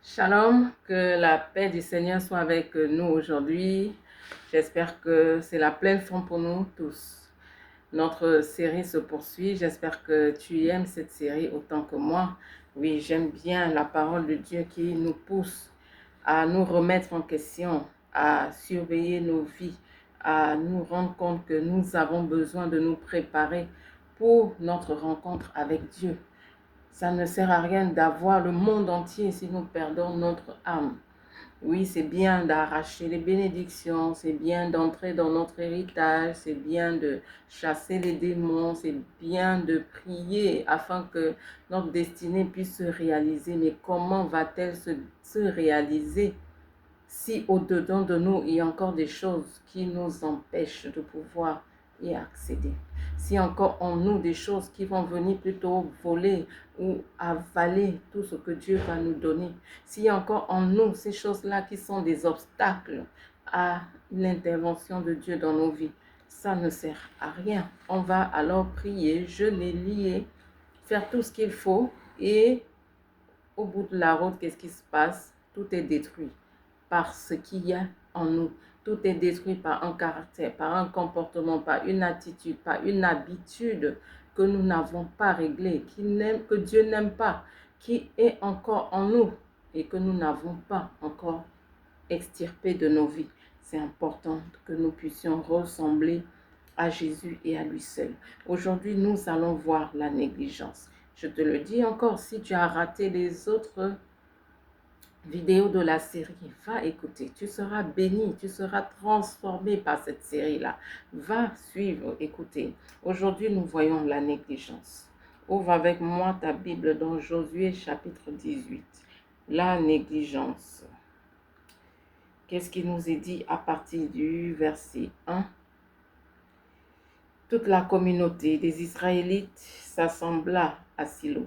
Shalom, que la paix du Seigneur soit avec nous aujourd'hui. J'espère que c'est la pleine forme pour nous tous. Notre série se poursuit. J'espère que tu aimes cette série autant que moi. Oui, j'aime bien la parole de Dieu qui nous pousse à nous remettre en question, à surveiller nos vies, à nous rendre compte que nous avons besoin de nous préparer pour notre rencontre avec Dieu. Ça ne sert à rien d'avoir le monde entier si nous perdons notre âme. Oui, c'est bien d'arracher les bénédictions, c'est bien d'entrer dans notre héritage, c'est bien de chasser les démons, c'est bien de prier afin que notre destinée puisse se réaliser. Mais comment va-t-elle se réaliser si au-dedans de nous, il y a encore des choses qui nous empêchent de pouvoir y accéder? Si encore en nous des choses qui vont venir plutôt voler ou avaler tout ce que Dieu va nous donner, s'il y a encore en nous ces choses-là qui sont des obstacles à l'intervention de Dieu dans nos vies, ça ne sert à rien. On va alors prier, jeûner, lier, faire tout ce qu'il faut et au bout de la route, qu'est-ce qui se passe? Tout est détruit par ce qu'il y a en nous. Tout est détruit par un caractère, par un comportement, par une attitude, par une habitude que nous n'avons pas réglée, que Dieu n'aime pas, qui est encore en nous et que nous n'avons pas encore extirpé de nos vies. C'est important que nous puissions ressembler à Jésus et à lui seul. Aujourd'hui, nous allons voir la négligence. Je te le dis encore, si tu as raté les autres vidéo de la série, va écouter, tu seras béni, tu seras transformé par cette série-là. Va suivre, écouter. Aujourd'hui, nous voyons la négligence. Ouvre avec moi ta Bible dans Josué chapitre 18. La négligence. Qu'est-ce qui nous est dit à partir du verset 1? Toute la communauté des Israélites s'assembla à Silo.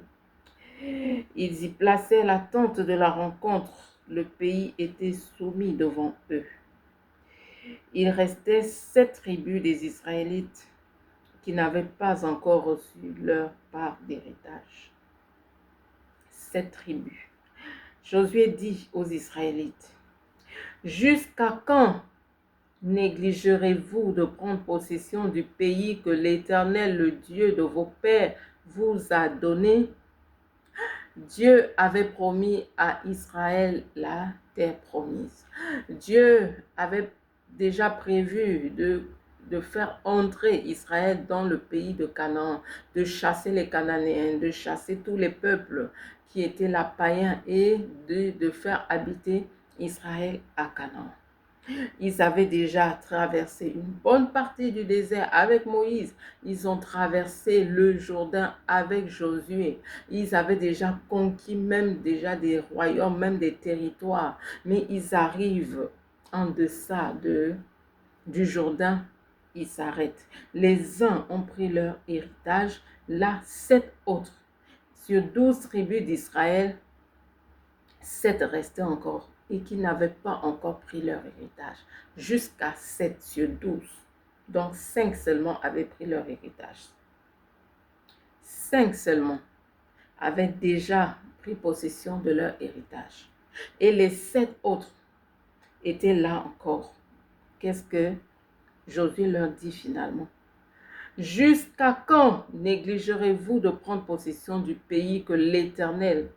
Ils y placèrent la tente de la rencontre. Le pays était soumis devant eux. Il restait 7 tribus des Israélites qui n'avaient pas encore reçu leur part d'héritage. 7 tribus. Josué dit aux Israélites, « Jusqu'à quand négligerez-vous de prendre possession du pays que l'Éternel, le Dieu de vos pères, vous a donné? » Dieu avait promis à Israël la terre promise. Dieu avait déjà prévu de faire entrer Israël dans le pays de Canaan, de chasser les Cananéens, de chasser tous les peuples qui étaient là païens et de faire habiter Israël à Canaan. Ils avaient déjà traversé une bonne partie du désert avec Moïse. Ils ont traversé le Jourdain avec Josué. Ils avaient déjà conquis même déjà des royaumes, même des territoires. Mais ils arrivent en deçà du Jourdain, ils s'arrêtent. Les uns ont pris leur héritage, là, 7 autres. Sur 12 tribus d'Israël, 7 restaient encore et qui n'avaient pas encore pris leur héritage. Jusqu'à 7 sur 12. Donc 5 seulement avaient pris leur héritage. 5 seulement avaient déjà pris possession de leur héritage. Et les 7 autres étaient là encore. Qu'est-ce que Josué leur dit finalement? Jusqu'à quand négligerez-vous de prendre possession du pays que l'Éternel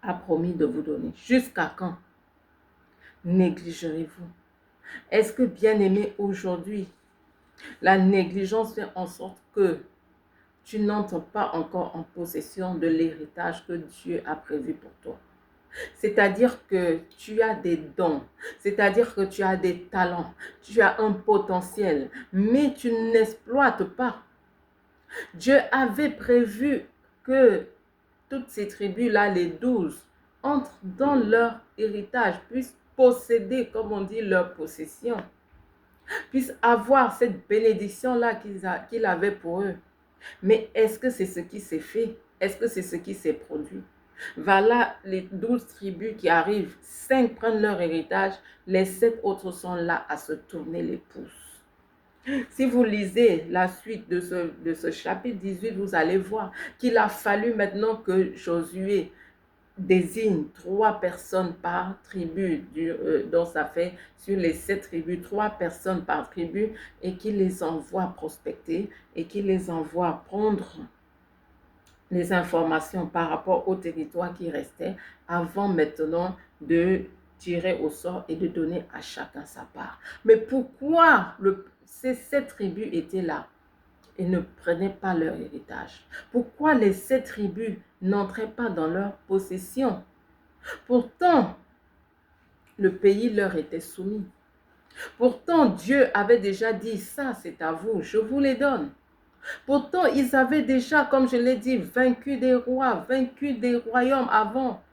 a promis de vous donner? Jusqu'à quand négligerez-vous? Est-ce que, bien-aimé, aujourd'hui, la négligence fait en sorte que tu n'entres pas encore en possession de l'héritage que Dieu a prévu pour toi? C'est-à-dire que tu as des dons, c'est-à-dire que tu as des talents, tu as un potentiel, mais tu n'exploites pas. Dieu avait prévu que toutes ces tribus-là, les 12, entrent dans leur héritage, puissent posséder, comme on dit, leur possession, puissent avoir cette bénédiction-là qu'il avait pour eux. Mais est-ce que c'est ce qui s'est fait? Est-ce que c'est ce qui s'est produit? Voilà les 12 tribus qui arrivent, 5 prennent leur héritage, les 7 autres sont là à se tourner les pouces. Si vous lisez la suite de ce chapitre 18, vous allez voir qu'il a fallu maintenant que Josué désigne 3 personnes par tribu, donc ça fait sur les 7 tribus, 3 personnes par tribu, et qui les envoie prospecter et qui les envoie prendre les informations par rapport au territoire qui restait avant maintenant de tirer au sort et de donner à chacun sa part. Mais pourquoi ces 7 tribus étaient là et ne prenaient pas leur héritage? Pourquoi les 7 tribus n'entraient pas dans leur possession? Pourtant, le pays leur était soumis. Pourtant, Dieu avait déjà dit, ça c'est à vous, je vous les donne. Pourtant, ils avaient déjà, comme je l'ai dit, vaincu des rois, vaincu des royaumes avant.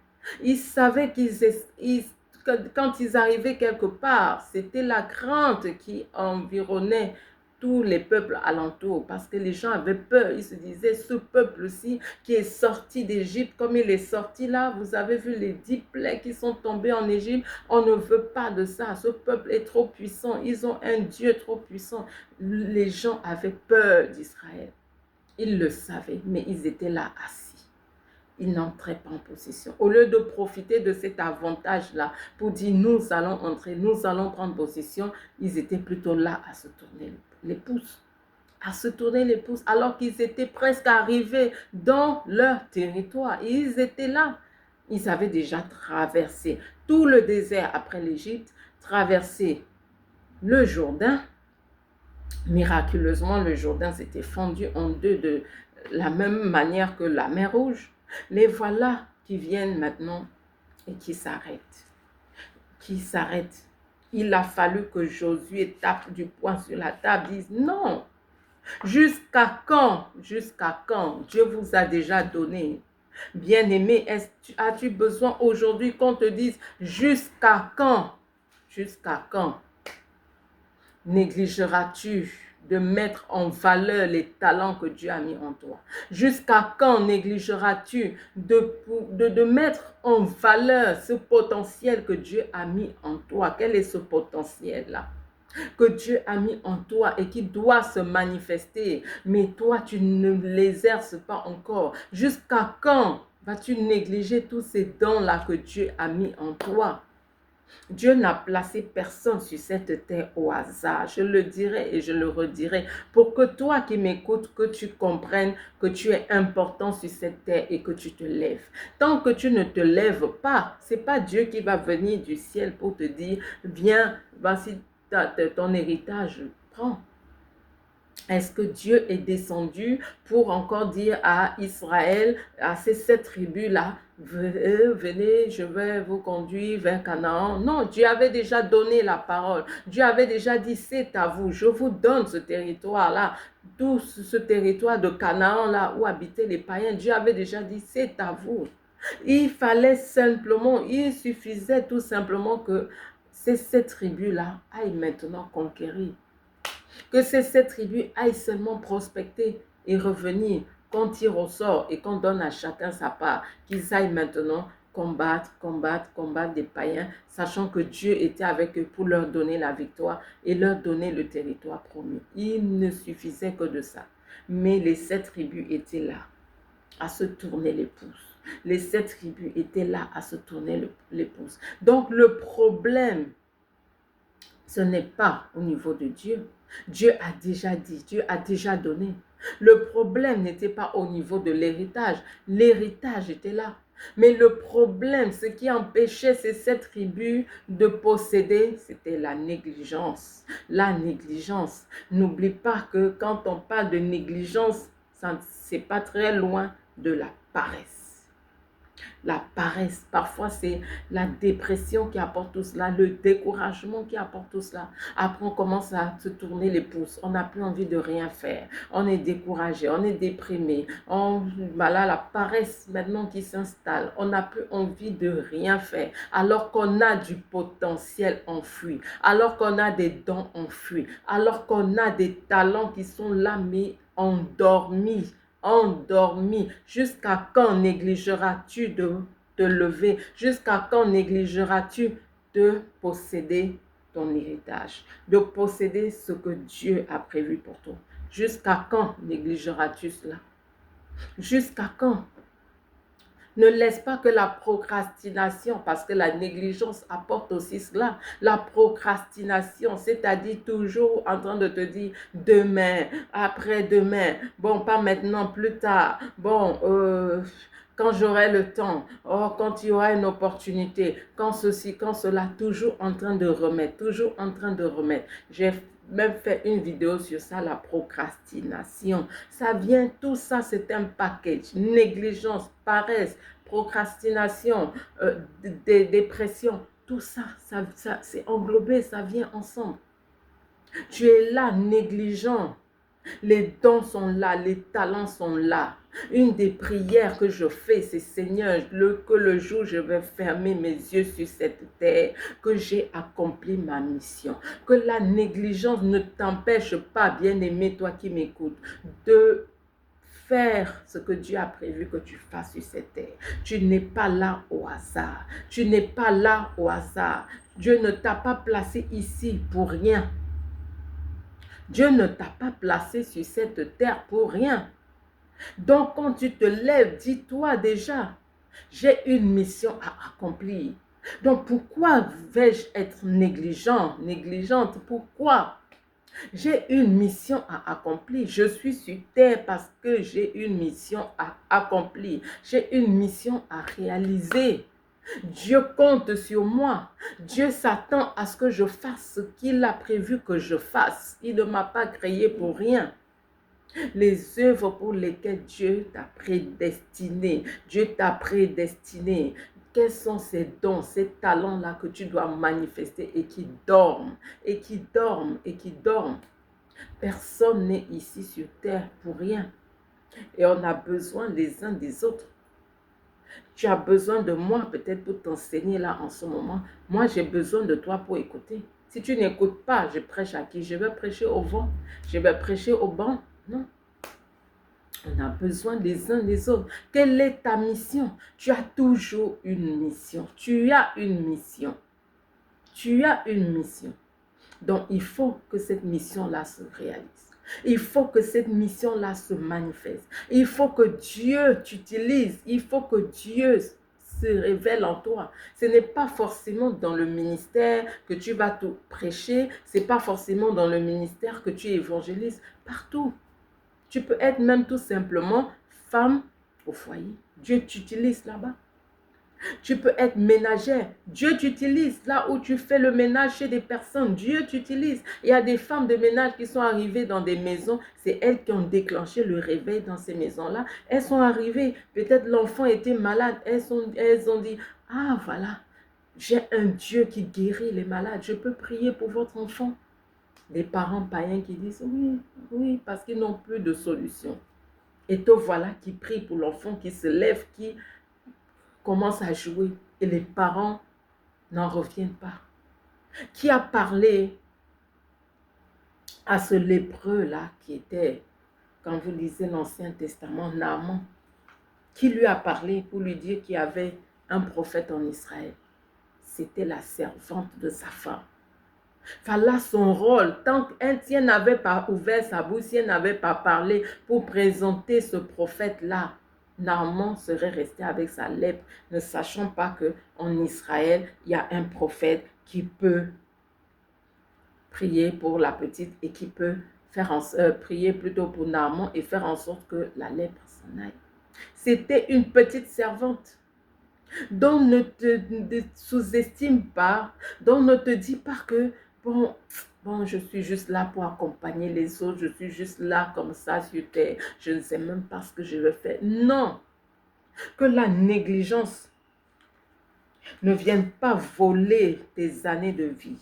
Ils savaient que quand ils arrivaient quelque part, c'était la crainte qui environnait tous les peuples alentours, parce que les gens avaient peur. Ils se disaient, ce peuple-ci qui est sorti d'Égypte, comme il est sorti là, vous avez vu les 10 plaies qui sont tombées en Égypte, on ne veut pas de ça. Ce peuple est trop puissant, ils ont un Dieu trop puissant. Les gens avaient peur d'Israël. Ils le savaient, mais ils étaient là assis. Ils n'entraient pas en possession. Au lieu de profiter de cet avantage-là pour dire nous allons entrer, nous allons prendre possession, ils étaient plutôt là à se tourner les pouces. À se tourner les pouces alors qu'ils étaient presque arrivés dans leur territoire. Ils étaient là. Ils avaient déjà traversé tout le désert après l'Égypte, traversé le Jourdain. Miraculeusement, le Jourdain s'était fendu en deux de la même manière que la mer Rouge. Les voilà qui viennent maintenant et qui s'arrêtent. Qui s'arrêtent. Il a fallu que Josué tape du poing sur la table, dise non. Jusqu'à quand? Jusqu'à quand? Dieu vous a déjà donné. Bien-aimé, as-tu besoin aujourd'hui qu'on te dise jusqu'à quand? Jusqu'à quand négligeras-tu de mettre en valeur les talents que Dieu a mis en toi? Jusqu'à quand négligeras-tu de mettre en valeur ce potentiel que Dieu a mis en toi? Quel est ce potentiel-là que Dieu a mis en toi et qui doit se manifester, mais toi, tu ne l'exerces pas encore? Jusqu'à quand vas-tu négliger tous ces dons-là que Dieu a mis en toi? Dieu n'a placé personne sur cette terre au hasard. Je le dirai et je le redirai pour que toi qui m'écoutes, que tu comprennes que tu es important sur cette terre et que tu te lèves. Tant que tu ne te lèves pas, ce n'est pas Dieu qui va venir du ciel pour te dire, viens, voici ton héritage, prends. Est-ce que Dieu est descendu pour encore dire à Israël, à ces 7 tribus-là, venez, je vais vous conduire vers Canaan? Non, Dieu avait déjà donné la parole. Dieu avait déjà dit, c'est à vous, je vous donne ce territoire-là. Tout ce territoire de Canaan-là où habitaient les païens, Dieu avait déjà dit, c'est à vous. Il fallait simplement, il suffisait tout simplement que ces 7 tribus-là aillent maintenant conquérir. Que ces 7 tribus aillent seulement prospecter et revenir, qu'on tire au sort et qu'on donne à chacun sa part, qu'ils aillent maintenant combattre des païens, sachant que Dieu était avec eux pour leur donner la victoire et leur donner le territoire promis. Il ne suffisait que de ça. Mais les 7 tribus étaient là à se tourner les pouces. Les 7 tribus étaient là à se tourner les pouces. Donc le problème, ce n'est pas au niveau de Dieu. Dieu a déjà dit, Dieu a déjà donné. Le problème n'était pas au niveau de l'héritage. L'héritage était là. Mais le problème, ce qui empêchait ces 7 tribus de posséder, c'était la négligence. La négligence. N'oublie pas que quand on parle de négligence, c'est pas très loin de la paresse. La paresse, parfois c'est la dépression qui apporte tout cela, le découragement qui apporte tout cela. Après on commence à se tourner les pouces, on n'a plus envie de rien faire, on est découragé, on est déprimé, voilà la paresse maintenant qui s'installe, on n'a plus envie de rien faire, alors qu'on a du potentiel enfoui, alors qu'on a des dons enfouis, alors qu'on a des talents qui sont là mais endormis. Jusqu'à quand négligeras-tu de te lever? Jusqu'à quand négligeras-tu de posséder ton héritage, de posséder ce que Dieu a prévu pour toi? Jusqu'à quand négligeras-tu cela? Jusqu'à quand? Ne laisse pas que la procrastination, parce que la négligence apporte aussi cela, la procrastination, c'est-à-dire toujours en train de te dire demain, après-demain, bon, pas maintenant, plus tard, bon, quand j'aurai le temps, oh, quand il y aura une opportunité, quand ceci, quand cela, toujours en train de remettre, toujours en train de remettre. J'ai même fait une vidéo sur ça, la procrastination. Ça vient, tout ça, c'est un package. Négligence, paresse, procrastination, dépression, tout ça, ça c'est englobé, ça vient ensemble. Tu es là, négligent. Les dons sont là, les talents sont là. Une des prières que je fais, c'est Seigneur, que le jour où je vais fermer mes yeux sur cette terre, que j'ai accompli ma mission. Que la négligence ne t'empêche pas, bien-aimé, toi qui m'écoutes, de faire ce que Dieu a prévu que tu fasses sur cette terre. Tu n'es pas là au hasard. Tu n'es pas là au hasard. Dieu ne t'a pas placé ici pour rien. Dieu ne t'a pas placé sur cette terre pour rien. Donc, quand tu te lèves, dis-toi déjà, j'ai une mission à accomplir. Donc, pourquoi vais-je être négligente? Pourquoi? J'ai une mission à accomplir. Je suis sur terre parce que j'ai une mission à accomplir. J'ai une mission à réaliser. Dieu compte sur moi. Dieu s'attend à ce que je fasse ce qu'il a prévu que je fasse. Il ne m'a pas créé pour rien. Les œuvres pour lesquelles Dieu t'a prédestiné. Dieu t'a prédestiné. Quels sont ces dons, ces talents-là que tu dois manifester et qui dorment, et qui dorment, et qui dorment. Personne n'est ici sur terre pour rien. Et on a besoin les uns des autres. Tu as besoin de moi peut-être pour t'enseigner là en ce moment. Moi, j'ai besoin de toi pour écouter. Si tu n'écoutes pas, je prêche à qui? Je vais prêcher au vent. Je vais prêcher au banc. Non. On a besoin des uns des autres. Quelle est ta mission? Tu as toujours une mission. Tu as une mission. Tu as une mission. Donc, il faut que cette mission-là se réalise. Il faut que cette mission-là se manifeste. Il faut que Dieu t'utilise. Il faut que Dieu se révèle en toi. Ce n'est pas forcément dans le ministère que tu vas tout prêcher. Ce n'est pas forcément dans le ministère que tu évangélises. Partout. Tu peux être même tout simplement femme au foyer. Dieu t'utilise là-bas. Tu peux être ménagère. Dieu t'utilise là où tu fais le ménage chez des personnes. Dieu t'utilise. Il y a des femmes de ménage qui sont arrivées dans des maisons. C'est elles qui ont déclenché le réveil dans ces maisons-là. Elles sont arrivées. Peut-être l'enfant était malade. Elles ont dit, ah voilà, j'ai un Dieu qui guérit les malades. Je peux prier pour votre enfant. Des parents païens qui disent, oui, oui, parce qu'ils n'ont plus de solution. Et te voilà qui prie pour l'enfant, qui se lève, qui commence à jouer et les parents n'en reviennent pas. Qui a parlé à ce lépreux-là qui était, quand vous lisez l'Ancien Testament, Naaman? Qui lui a parlé pour lui dire qu'il y avait un prophète en Israël? C'était la servante de sa femme. Voilà son rôle. Tant qu'elle n'avait pas ouvert sa bouche, si elle n'avait pas parlé pour présenter ce prophète-là, Naaman serait resté avec sa lèpre, ne sachant pas qu'en Israël, il y a un prophète qui peut prier pour la petite et qui peut prier plutôt pour Naaman et faire en sorte que la lèpre s'en aille. C'était une petite servante. Donc ne te sous-estime pas, donc ne te dis pas que bon, je suis juste là pour accompagner les autres, je suis juste là comme ça sur terre, je ne sais même pas ce que je vais faire. Non, que la négligence ne vienne pas voler tes années de vie.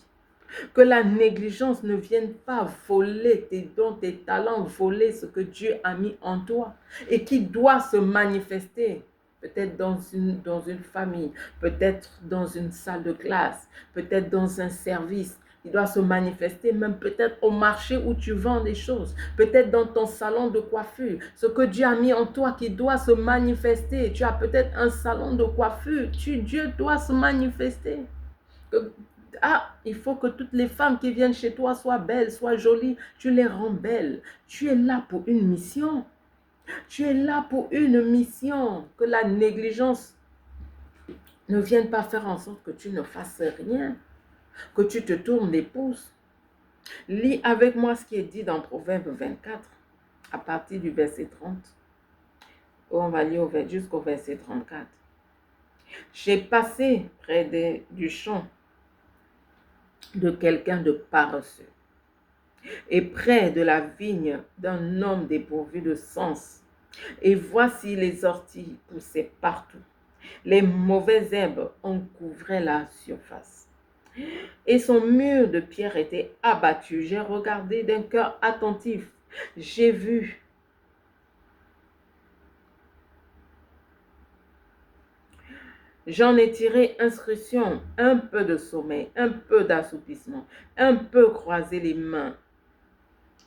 Que la négligence ne vienne pas voler tes dons, tes talents, voler ce que Dieu a mis en toi et qui doit se manifester. Peut-être dans une famille, peut-être dans une salle de classe, peut-être dans un service. Il doit se manifester même peut-être au marché où tu vends des choses, peut-être dans ton salon de coiffure. Ce que Dieu a mis en toi qui doit se manifester. Tu as peut-être un salon de coiffure. Dieu doit se manifester. Il faut que toutes les femmes qui viennent chez toi soient belles, soient jolies. Tu les rends belles. Tu es là pour une mission. Tu es là pour une mission, que la négligence ne vienne pas faire en sorte que tu ne fasses rien, que tu te tournes les pouces. Lis avec moi ce qui est dit dans Proverbe 24, à partir du verset 30. On va lire jusqu'au verset 34. J'ai passé près du champ de quelqu'un de paresseux et près de la vigne d'un homme dépourvu de sens. Et voici les orties poussaient partout. Les mauvaises herbes en couvraient la surface. Et son mur de pierre était abattu. J'ai regardé d'un cœur attentif. J'ai vu. J'en ai tiré instruction, un peu de sommeil, un peu d'assoupissement, un peu croiser les mains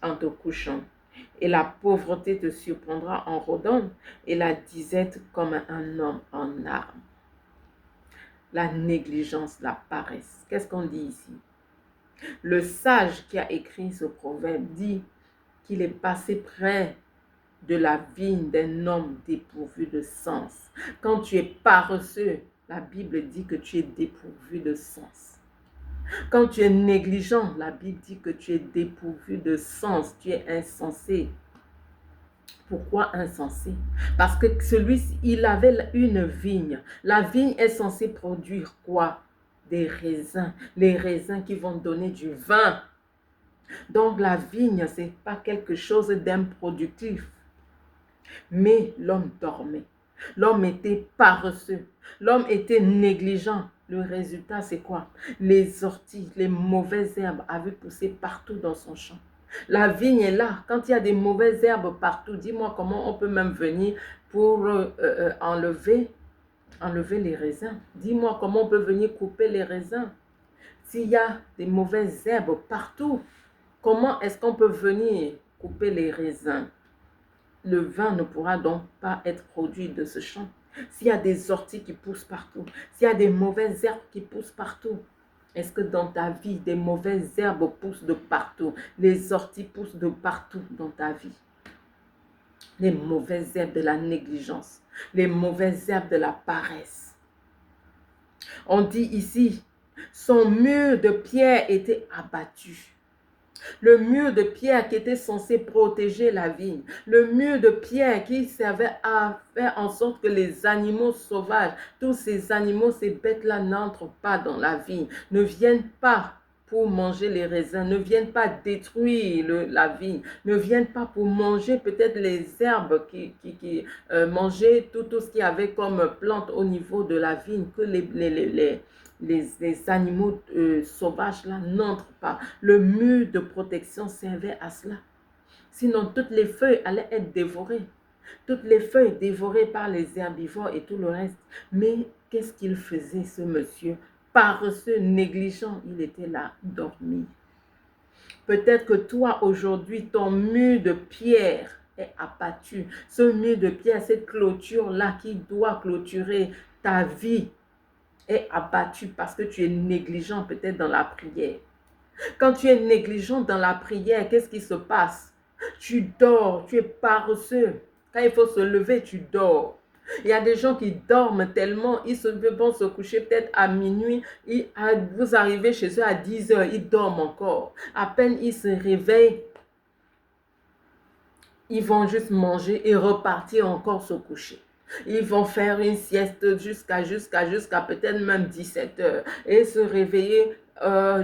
en te couchant. Et la pauvreté te surprendra en rôdant, et la disette comme un homme en armes. La négligence, la paresse. Qu'est-ce qu'on dit ici? Le sage qui a écrit ce proverbe dit qu'il est passé près de la vigne d'un homme dépourvu de sens. Quand tu es paresseux, la Bible dit que tu es dépourvu de sens. Quand tu es négligent, la Bible dit que tu es dépourvu de sens, tu es insensé. Pourquoi insensé? Parce que celui-ci, il avait une vigne. La vigne est censée produire quoi? Des raisins. Les raisins qui vont donner du vin. Donc la vigne, ce n'est pas quelque chose d'improductif. Mais l'homme dormait. L'homme était paresseux. L'homme était négligent. Le résultat, c'est quoi? Les orties, les mauvaises herbes avaient poussé partout dans son champ. La vigne est là. Quand il y a des mauvaises herbes partout, dis-moi comment on peut même venir pour enlever les raisins. Dis-moi comment on peut venir couper les raisins. S'il y a des mauvaises herbes partout, comment est-ce qu'on peut venir couper les raisins? Le vin ne pourra donc pas être produit de ce champ. S'il y a des orties qui poussent partout, s'il y a des mauvaises herbes qui poussent partout, est-ce que dans ta vie, des mauvaises herbes poussent de partout? Les orties poussent de partout dans ta vie. Les mauvaises herbes de la négligence, les mauvaises herbes de la paresse. On dit ici, son mur de pierre était abattu. Le mur de pierre qui était censé protéger la vigne. Le mur de pierre qui servait à faire en sorte que les animaux sauvages, tous ces animaux, ces bêtes-là n'entrent pas dans la vigne, ne viennent pas pour manger les raisins, ne viennent pas détruire la vigne, ne viennent pas pour manger peut-être les herbes manger tout ce qu'il y avait comme plante au niveau de la vigne, que les animaux sauvages là n'entrent pas. Le mur de protection servait à cela. Sinon, toutes les feuilles allaient être dévorées. Toutes les feuilles dévorées par les herbivores et tout le reste. Mais qu'est-ce qu'il faisait ce monsieur? Paresseux, négligent, il était là, dormi. Peut-être que toi, aujourd'hui, ton mur de pierre est abattu. Ce mur de pierre, cette clôture-là qui doit clôturer ta vie, est abattu parce que tu es négligent peut-être dans la prière. Quand tu es négligent dans la prière, qu'est-ce qui se passe? Tu dors, tu es paresseux. Quand il faut se lever, tu dors. Il y a des gens qui dorment tellement, ils vont se coucher peut-être à minuit, vous arrivez chez eux à 10 heures, ils dorment encore. À peine ils se réveillent, ils vont juste manger et repartir encore se coucher. Ils vont faire une sieste jusqu'à peut-être même 17 heures et se réveiller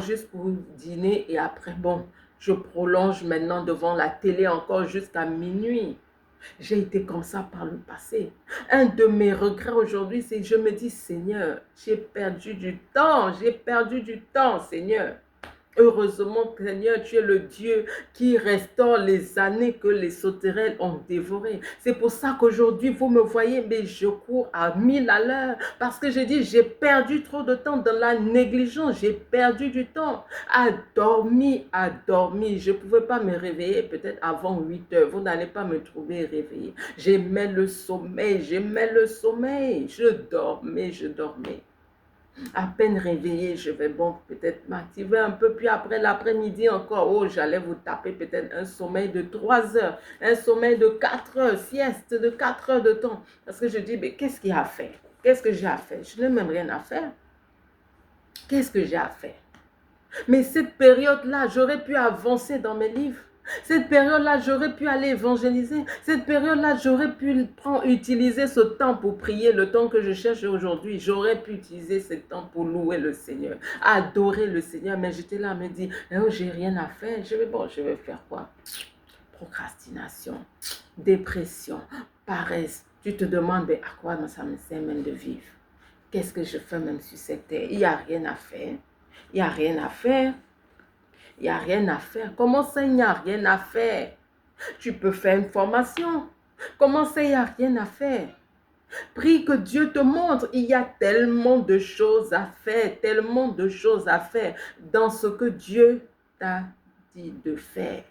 juste pour dîner et après, bon, je prolonge maintenant devant la télé encore jusqu'à minuit. J'ai été comme ça par le passé. Un de mes regrets aujourd'hui, c'est que je me dis, Seigneur, j'ai perdu du temps, Seigneur. Heureusement, Seigneur, tu es le Dieu qui restaure les années que les sauterelles ont dévorées. C'est pour ça qu'aujourd'hui, vous me voyez, mais je cours à 1000 à l'heure. Parce que j'ai dit, j'ai perdu trop de temps dans la négligence. J'ai perdu du temps à dormir, Je ne pouvais pas me réveiller peut-être avant 8 heures. Vous n'allez pas me trouver réveillée. J'aimais le sommeil. Je dormais. À peine réveillée, je vais peut-être m'activer un peu. Puis après l'après-midi encore, oh, j'allais vous taper peut-être un sommeil de 3 heures, un sommeil de 4 heures, sieste de 4 heures de temps. Parce que je dis, mais qu'est-ce qu'il y a à faire? Qu'est-ce que j'ai à faire? Je n'ai même rien à faire. Qu'est-ce que j'ai à faire? Mais cette période-là, j'aurais pu avancer dans mes livres. Cette période-là, j'aurais pu aller évangéliser. Cette période-là, j'aurais pu utiliser ce temps pour prier, le temps que je cherche aujourd'hui. J'aurais pu utiliser ce temps pour louer le Seigneur, adorer le Seigneur. Mais j'étais là à me dire, oh, j'ai rien à faire. Je vais faire quoi? Procrastination, dépression, paresse. Tu te demandes, mais à quoi ça me sert même de vivre? Qu'est-ce que je fais même sur cette terre? Il n'y a rien à faire. Il n'y a rien à faire. Il n'y a rien à faire. Comment ça, il n'y a rien à faire? Tu peux faire une formation. Comment ça, il n'y a rien à faire? Prie que Dieu te montre. Il y a tellement de choses à faire, tellement de choses à faire dans ce que Dieu t'a dit de faire.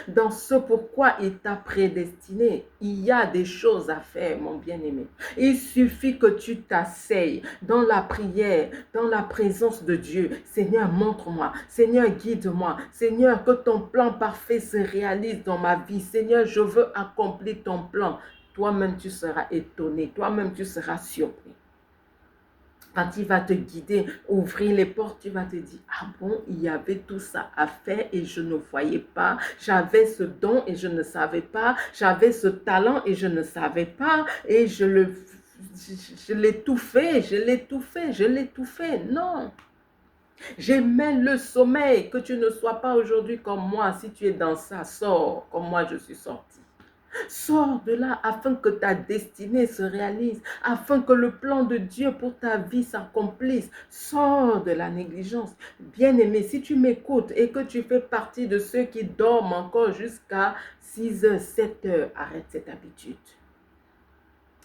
Dans ce pourquoi il t'a prédestiné, il y a des choses à faire, mon bien-aimé. Il suffit que tu t'asseyes dans la prière, dans la présence de Dieu. Seigneur, montre-moi. Seigneur, guide-moi. Seigneur, que ton plan parfait se réalise dans ma vie. Seigneur, je veux accomplir ton plan. Toi-même, tu seras étonné. Toi-même, tu seras surpris. Quand il va te guider, ouvrir les portes, tu vas te dire, ah bon, il y avait tout ça à faire et je ne voyais pas. J'avais ce don et je ne savais pas. J'avais ce talent et je ne savais pas. Et je l'ai tout fait, je l'ai tout fait, je l'ai tout fait. Non. J'aimais le sommeil, que tu ne sois pas aujourd'hui comme moi. Si tu es dans ça, sors comme moi je suis sortie. Sors de là afin que ta destinée se réalise, afin que le plan de Dieu pour ta vie s'accomplisse. Sors de la négligence. Bien-aimé, si tu m'écoutes et que tu fais partie de ceux qui dorment encore jusqu'à 6 heures, 7 heures, arrête cette habitude.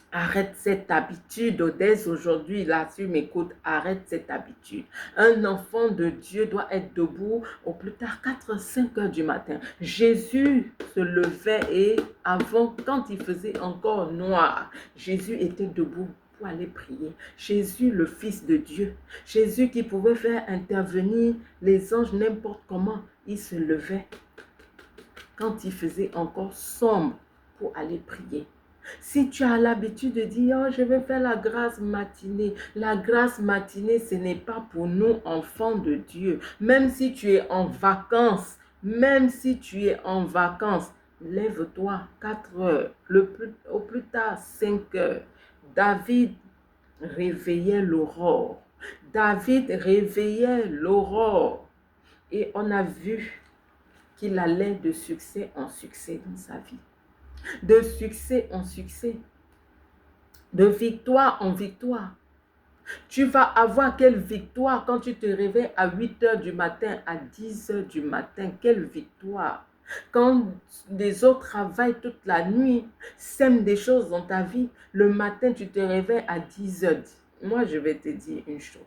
Arrête cette habitude, dès aujourd'hui, là, tu m'écoutes, arrête cette habitude. Un enfant de Dieu doit être debout au plus tard 4-5 heures du matin. Jésus se levait et avant, quand il faisait encore noir, Jésus était debout pour aller prier. Jésus, le Fils de Dieu, Jésus qui pouvait faire intervenir les anges n'importe comment, il se levait quand il faisait encore sombre pour aller prier. Si tu as l'habitude de dire, oh, je vais faire la grâce matinée. La grâce matinée, ce n'est pas pour nous, enfants de Dieu. Même si tu es en vacances, lève-toi 4 heures, au plus tard 5 heures. David réveillait l'aurore. Et on a vu qu'il allait de succès en succès dans sa vie. De succès en succès, de victoire en victoire. Tu vas avoir quelle victoire quand tu te réveilles à 8 heures du matin, à 10 heures du matin, quelle victoire. Quand les autres travaillent toute la nuit, sèment des choses dans ta vie, le matin tu te réveilles à 10 heures. Moi je vais te dire une chose,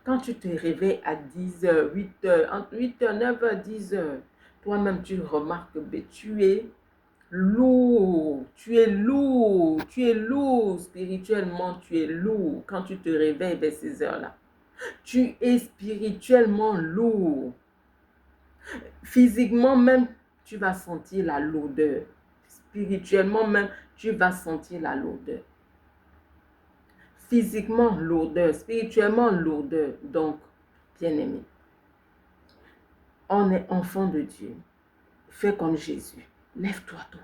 quand tu te réveilles à 10 heures, 8 heures, entre 8 heures, 9 heures, 10 heures, toi-même tu remarques que tu es lourd, spirituellement tu es lourd quand tu te réveilles vers ces heures-là. Tu es spirituellement lourd. Physiquement même, tu vas sentir la lourdeur. Spirituellement même, tu vas sentir la lourdeur. Physiquement, lourdeur. Spirituellement, lourdeur. Donc, bien-aimé, on est enfant de Dieu. Fais comme Jésus. Lève-toi tôt.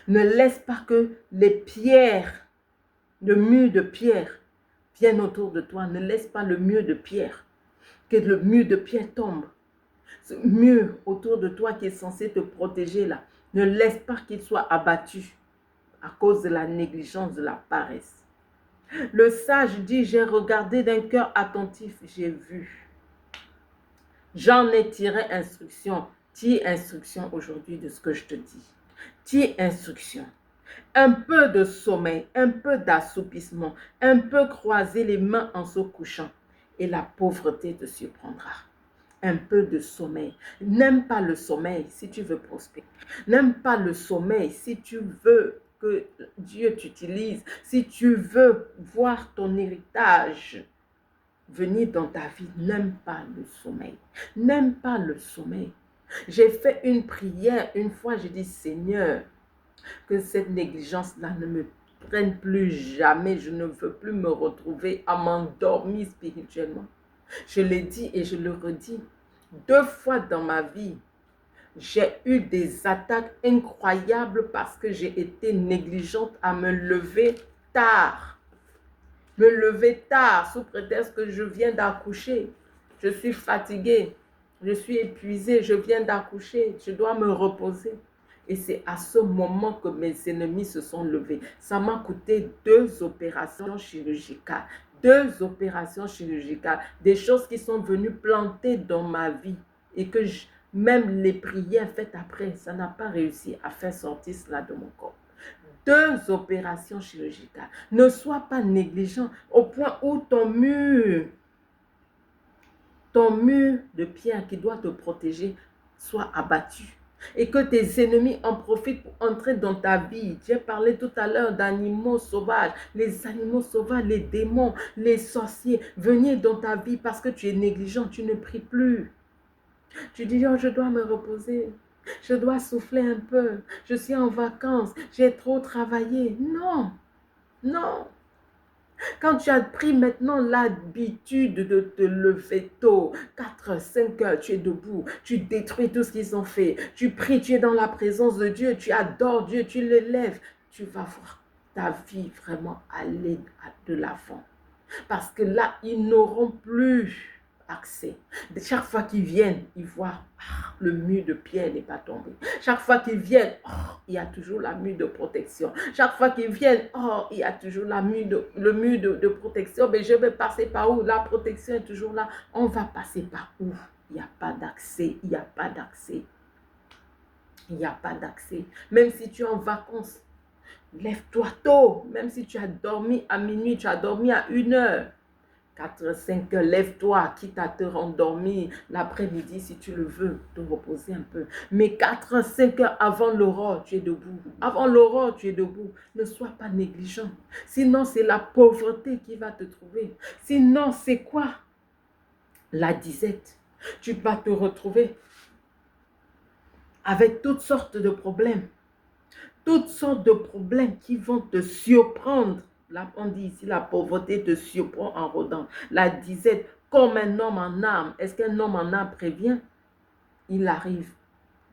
Ne laisse pas que les pierres, le mur de pierre viennent autour de toi. Ne laisse pas le mur de pierre, que le mur de pierre tombe. Ce mur autour de toi qui est censé te protéger là, ne laisse pas qu'il soit abattu à cause de la négligence, de la paresse. Le sage dit, j'ai regardé d'un cœur attentif, j'ai vu. J'en ai tiré instruction. Tire instruction aujourd'hui de ce que je te dis. Tire instruction. Un peu de sommeil, un peu d'assoupissement, un peu croiser les mains en se couchant et la pauvreté te surprendra. Un peu de sommeil. N'aime pas le sommeil si tu veux prospérer. N'aime pas le sommeil si tu veux que Dieu t'utilise, si tu veux voir ton héritage venir dans ta vie, n'aime pas le sommeil. N'aime pas le sommeil. J'ai fait une prière une fois, j'ai dit, Seigneur, que cette négligence-là ne me prenne plus jamais. Je ne veux plus me retrouver à m'endormir spirituellement. Je l'ai dit et je le redis. 2 fois dans ma vie, j'ai eu des attaques incroyables parce que j'ai été négligente à me lever tard. Me lever tard sous prétexte que je viens d'accoucher. Je suis fatiguée, je suis épuisée, je viens d'accoucher, je dois me reposer. Et c'est à ce moment que mes ennemis se sont levés. Ça m'a coûté 2 opérations chirurgicales. 2 opérations chirurgicales. Des choses qui sont venues planter dans ma vie. Et que même les prières faites après, ça n'a pas réussi à faire sortir cela de mon corps. 2 opérations chirurgicales. Ne sois pas négligent au point où ton mur de pierre qui doit te protéger soit abattu. Et que tes ennemis en profitent pour entrer dans ta vie. J'ai parlé tout à l'heure d'animaux sauvages. Les animaux sauvages, les démons, les sorciers, venir dans ta vie parce que tu es négligent, tu ne pries plus. Tu dis, oh, je dois me reposer. Je dois souffler un peu. Je suis en vacances. J'ai trop travaillé. Non, non. Quand tu as pris maintenant l'habitude de te lever tôt, 4, 5 heures, tu es debout, tu détruis tout ce qu'ils ont fait, tu pries, tu es dans la présence de Dieu, tu adores Dieu, tu l'élèves, tu vas voir ta vie vraiment aller de l'avant. Parce que là, ils n'auront plus accès. Chaque fois qu'ils viennent, ils voient le mur de pierre n'est pas tombé. Chaque fois qu'ils viennent, il y a toujours la mur de protection. Chaque fois qu'ils viennent, il y a toujours le mur de protection. Mais je vais passer par où? La protection est toujours là. On va passer par où? Il n'y a pas d'accès. Il n'y a pas d'accès. Il n'y a pas d'accès. Même si tu es en vacances, lève-toi tôt. Même si tu as dormi à minuit, tu as dormi à 1 heure. 4, 5 heures, lève-toi, quitte à te rendormir l'après-midi si tu le veux, te reposer un peu. Mais 4, 5 heures avant l'aurore, tu es debout. Avant l'aurore, tu es debout. Ne sois pas négligent. Sinon, c'est la pauvreté qui va te trouver. Sinon, c'est quoi? La disette. Tu vas te retrouver avec toutes sortes de problèmes. Toutes sortes de problèmes qui vont te surprendre. Là, on dit ici, la pauvreté te surprend en rôdant. La disette, comme un homme en âme. Est-ce qu'un homme en âme prévient? Il arrive,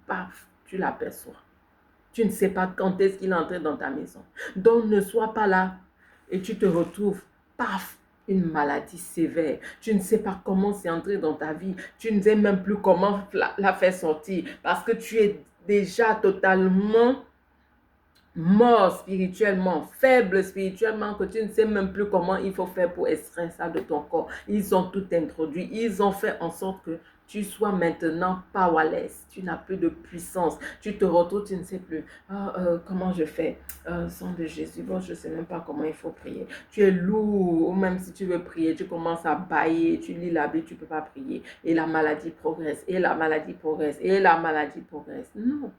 paf, tu l'aperçois. Tu ne sais pas quand est-ce qu'il est entré dans ta maison. Donc, ne sois pas là et tu te retrouves, paf, une maladie sévère. Tu ne sais pas comment c'est entré dans ta vie. Tu ne sais même plus comment la faire sortir parce que tu es déjà totalement mort spirituellement, faible spirituellement, que tu ne sais même plus comment il faut faire pour extraire ça de ton corps. Ils ont tout introduit. Ils ont fait en sorte que tu sois maintenant powerless. Tu n'as plus de puissance. Tu te retrouves, tu ne sais plus. Comment je fais? Sang de Jésus. Bon, je ne sais même pas comment il faut prier. Tu es lourd. Ou même si tu veux prier, tu commences à bâiller. Tu lis la Bible, tu ne peux pas prier. Et la maladie progresse. Et la maladie progresse. Et la maladie progresse. Non.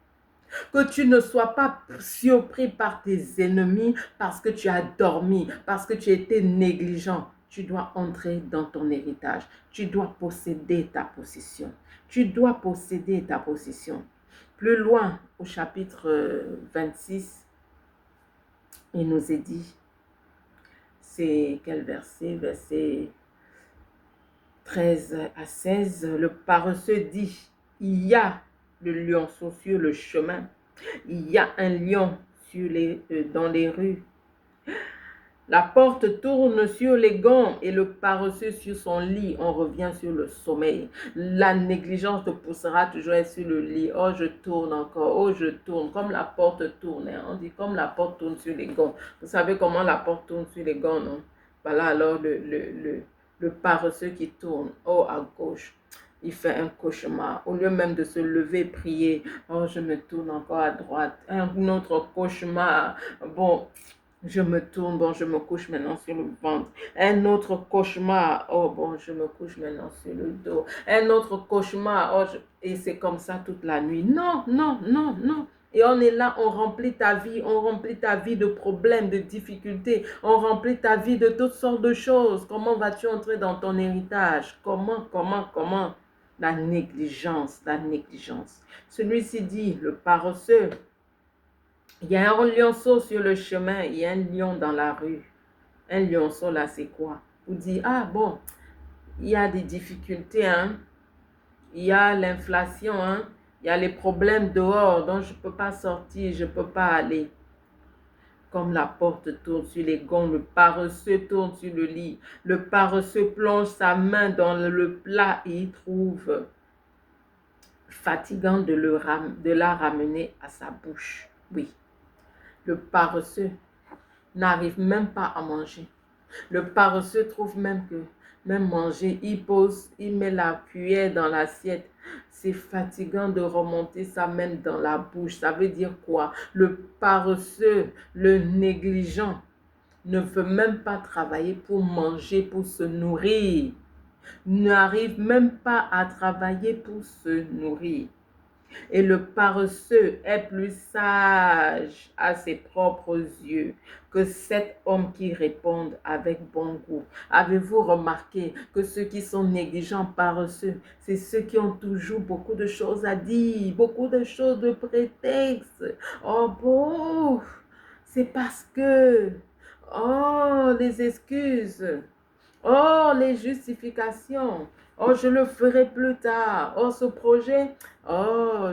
Que tu ne sois pas surpris par tes ennemis parce que tu as dormi, parce que tu étais négligent. Tu dois entrer dans ton héritage. Tu dois posséder ta possession. Tu dois posséder ta possession. Plus loin, au chapitre 26, il nous est dit, c'est quel verset? Verset 13 à 16. Le paresseux dit, il y a le lionceau sur le chemin. Il y a un lion dans les rues. La porte tourne sur les gonds et le paresseux sur son lit. On revient sur le sommeil. La négligence te poussera toujours à être sur le lit. Oh, je tourne encore. Oh, je tourne. Comme la porte tourne. On dit comme la porte tourne sur les gonds. Vous savez comment la porte tourne sur les gonds, non? Voilà alors le paresseux qui tourne. Oh, à gauche. Il fait un cauchemar. Au lieu même de se lever, prier. Oh, je me tourne encore à droite. Un autre cauchemar. Bon, je me tourne. Bon, je me couche maintenant sur le ventre. Un autre cauchemar. Oh, bon, je me couche maintenant sur le dos. Un autre cauchemar. Oh, et c'est comme ça toute la nuit. Non, non, non, non. Et on est là, on remplit ta vie de problèmes, de difficultés, on remplit ta vie de toutes sortes de choses. Comment vas-tu entrer dans ton héritage? Comment? La négligence, la négligence. Celui-ci dit, le paresseux, il y a un lionceau sur le chemin, il y a un lion dans la rue. Un lionceau là, c'est quoi? Vous dites, ah bon, il y a des difficultés, hein? Il y a l'inflation, hein? Il y a les problèmes dehors, donc je ne peux pas sortir, je ne peux pas aller. Comme la porte tourne sur les gonds, le paresseux tourne sur le lit. Le paresseux plonge sa main dans le plat et il trouve fatigant de la ramener à sa bouche. Oui, le paresseux n'arrive même pas à manger. Le paresseux trouve même que, même manger, il met la cuillère dans l'assiette. C'est fatigant de remonter sa main dans la bouche. Ça veut dire quoi? Le paresseux, le négligent, ne veut même pas travailler pour manger, pour se nourrir. N'arrive même pas à travailler pour se nourrir. Et le paresseux est plus sage à ses propres yeux que cet homme qui répond avec bon goût. Avez-vous remarqué que ceux qui sont négligents, paresseux, c'est ceux qui ont toujours beaucoup de choses à dire, beaucoup de choses de prétexte. Oh bon, c'est parce que, oh, les excuses. Oh, les justifications. Oh, je le ferai plus tard. Oh, ce projet. Oh,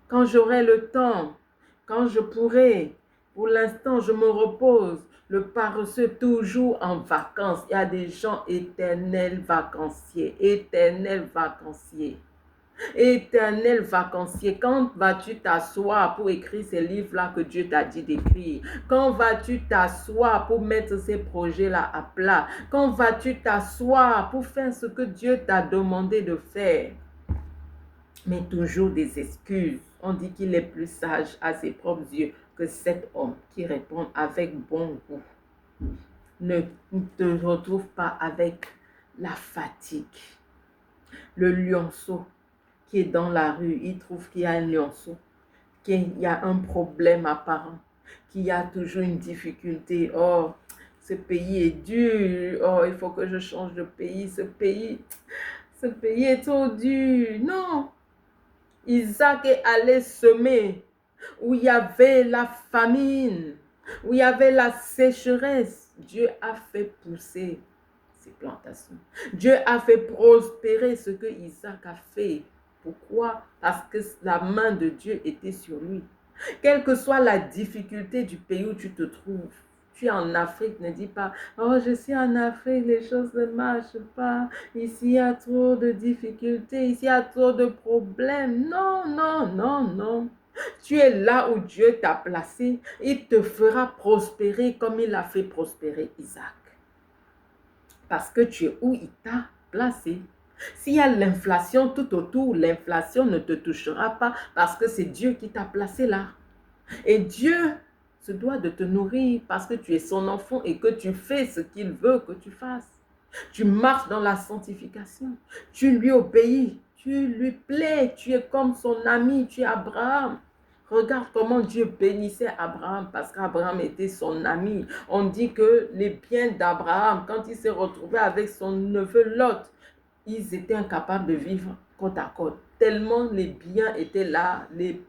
quand j'aurai le temps, quand je pourrai. Pour l'instant, je me repose. Le paresseux toujours en vacances. Il y a des gens éternels vacanciers. Éternels vacanciers. Éternel vacancier, quand vas-tu t'asseoir pour écrire ces livres-là que Dieu t'a dit d'écrire? Quand vas-tu t'asseoir pour mettre ces projets-là à plat? Quand vas-tu t'asseoir pour faire ce que Dieu t'a demandé de faire? Mais toujours des excuses. On dit qu'il est plus sage à ses propres yeux que cet homme qui répond avec bon goût. Ne te retrouve pas avec la fatigue. Le lionceau qui est dans la rue, il trouve qu'il y a un lionceau, qu'il y a un problème apparent, qu'il y a toujours une difficulté. Oh, ce pays est dur. Oh, il faut que je change de pays. Ce pays est trop dur. Non. Isaac est allé semer où il y avait la famine, où il y avait la sécheresse. Dieu a fait pousser ses plantations. Dieu a fait prospérer ce que Isaac a fait. Pourquoi? Parce que la main de Dieu était sur lui. Quelle que soit la difficulté du pays où tu te trouves, tu es en Afrique, ne dis pas, oh, je suis en Afrique, les choses ne marchent pas, ici il y a trop de difficultés, ici il y a trop de problèmes. Non, non, non, non. Tu es là où Dieu t'a placé, il te fera prospérer comme il a fait prospérer Isaac. Parce que tu es où il t'a placé. S'il y a l'inflation tout autour, l'inflation ne te touchera pas parce que c'est Dieu qui t'a placé là. Et Dieu se doit de te nourrir parce que tu es son enfant et que tu fais ce qu'il veut que tu fasses. Tu marches dans la sanctification. Tu lui obéis. Tu lui plais. Tu es comme son ami. Tu es Abraham. Regarde comment Dieu bénissait Abraham parce qu'Abraham était son ami. On dit que les biens d'Abraham, quand il s'est retrouvé avec son neveu Lot, ils étaient incapables de vivre côte à côte. Tellement les biens étaient là, les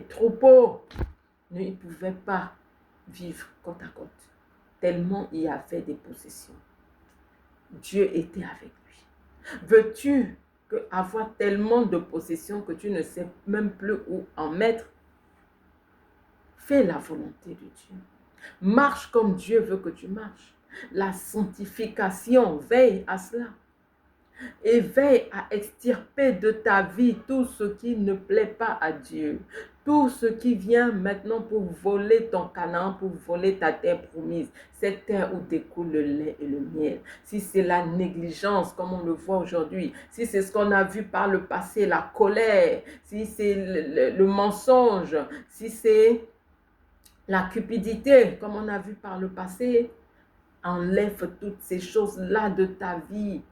troupeaux ne pouvaient pas vivre côte à côte. Tellement il y avait des possessions. Dieu était avec lui. Veux-tu avoir tellement de possessions que tu ne sais même plus où en mettre? Fais la volonté de Dieu. Marche comme Dieu veut que tu marches. La sanctification, veille à cela. Et veille à extirper de ta vie tout ce qui ne plaît pas à Dieu. Tout ce qui vient maintenant pour voler ton Canaan, pour voler ta terre promise. Cette terre où découle le lait et le miel. Si c'est la négligence, comme on le voit aujourd'hui, si c'est ce qu'on a vu par le passé, la colère, si c'est le mensonge, si c'est la cupidité, comme on a vu par le passé, enlève toutes ces choses-là de ta vie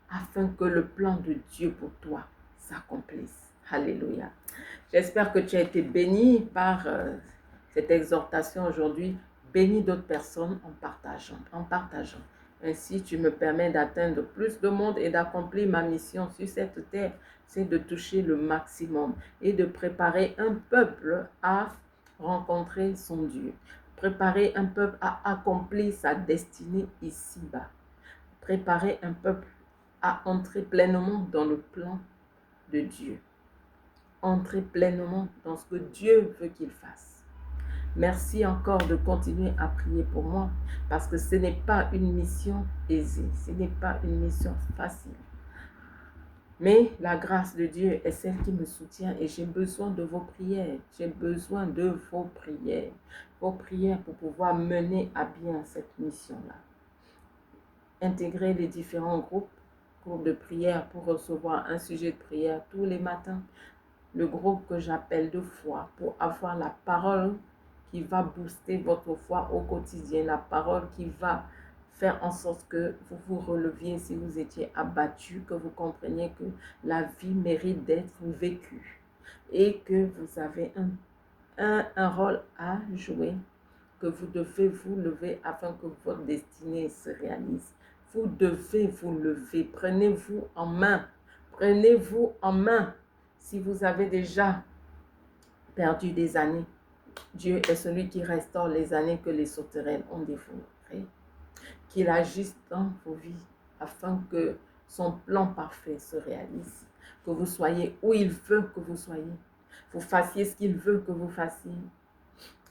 afin que le plan de Dieu pour toi s'accomplisse. Alléluia. J'espère que tu as été béni par cette exhortation aujourd'hui. Bénis d'autres personnes en partageant, en partageant. Ainsi, tu me permets d'atteindre plus de monde et d'accomplir ma mission sur cette terre, c'est de toucher le maximum et de préparer un peuple à rencontrer son Dieu. Préparer un peuple à accomplir sa destinée ici-bas. Préparer un peuple à entrer pleinement dans le plan de Dieu. Entrer pleinement dans ce que Dieu veut qu'il fasse. Merci encore de continuer à prier pour moi parce que ce n'est pas une mission aisée, ce n'est pas une mission facile. Mais la grâce de Dieu est celle qui me soutient et j'ai besoin de vos prières. J'ai besoin de vos prières. Vos prières pour pouvoir mener à bien cette mission-là. Intégrer les différents groupes de prière pour recevoir un sujet de prière tous les matins. Le groupe que j'appelle de foi pour avoir la parole qui va booster votre foi au quotidien. La parole qui va faire en sorte que vous vous releviez si vous étiez abattu, que vous compreniez que la vie mérite d'être vécue et que vous avez un rôle à jouer, que vous devez vous lever afin que votre destinée se réalise. Vous devez vous lever, prenez-vous en main, prenez-vous en main. Si vous avez déjà perdu des années, Dieu est celui qui restaure les années que les sauterelles ont dévorées. Qu'il agisse dans vos vies afin que son plan parfait se réalise. Que vous soyez où il veut que vous soyez. Vous fassiez ce qu'il veut que vous fassiez.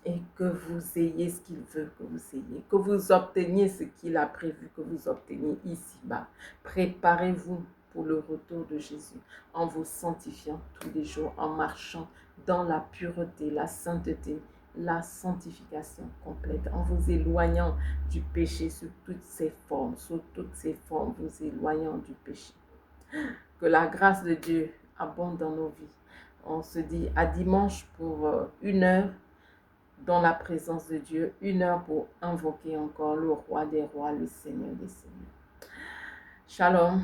Et que vous ayez ce qu'il veut que vous ayez. Que vous obteniez ce qu'il a prévu que vous obteniez ici-bas. Préparez-vous pour le retour de Jésus en vous sanctifiant tous les jours, en marchant dans la pureté, la sainteté, la sanctification complète, en vous éloignant du péché sous toutes ses formes, vous éloignant du péché. Que la grâce de Dieu abonde dans nos vies. On se dit à dimanche pour 1 heure dans la présence de Dieu, 1 heure pour invoquer encore le roi des rois, le Seigneur des seigneurs. Shalom.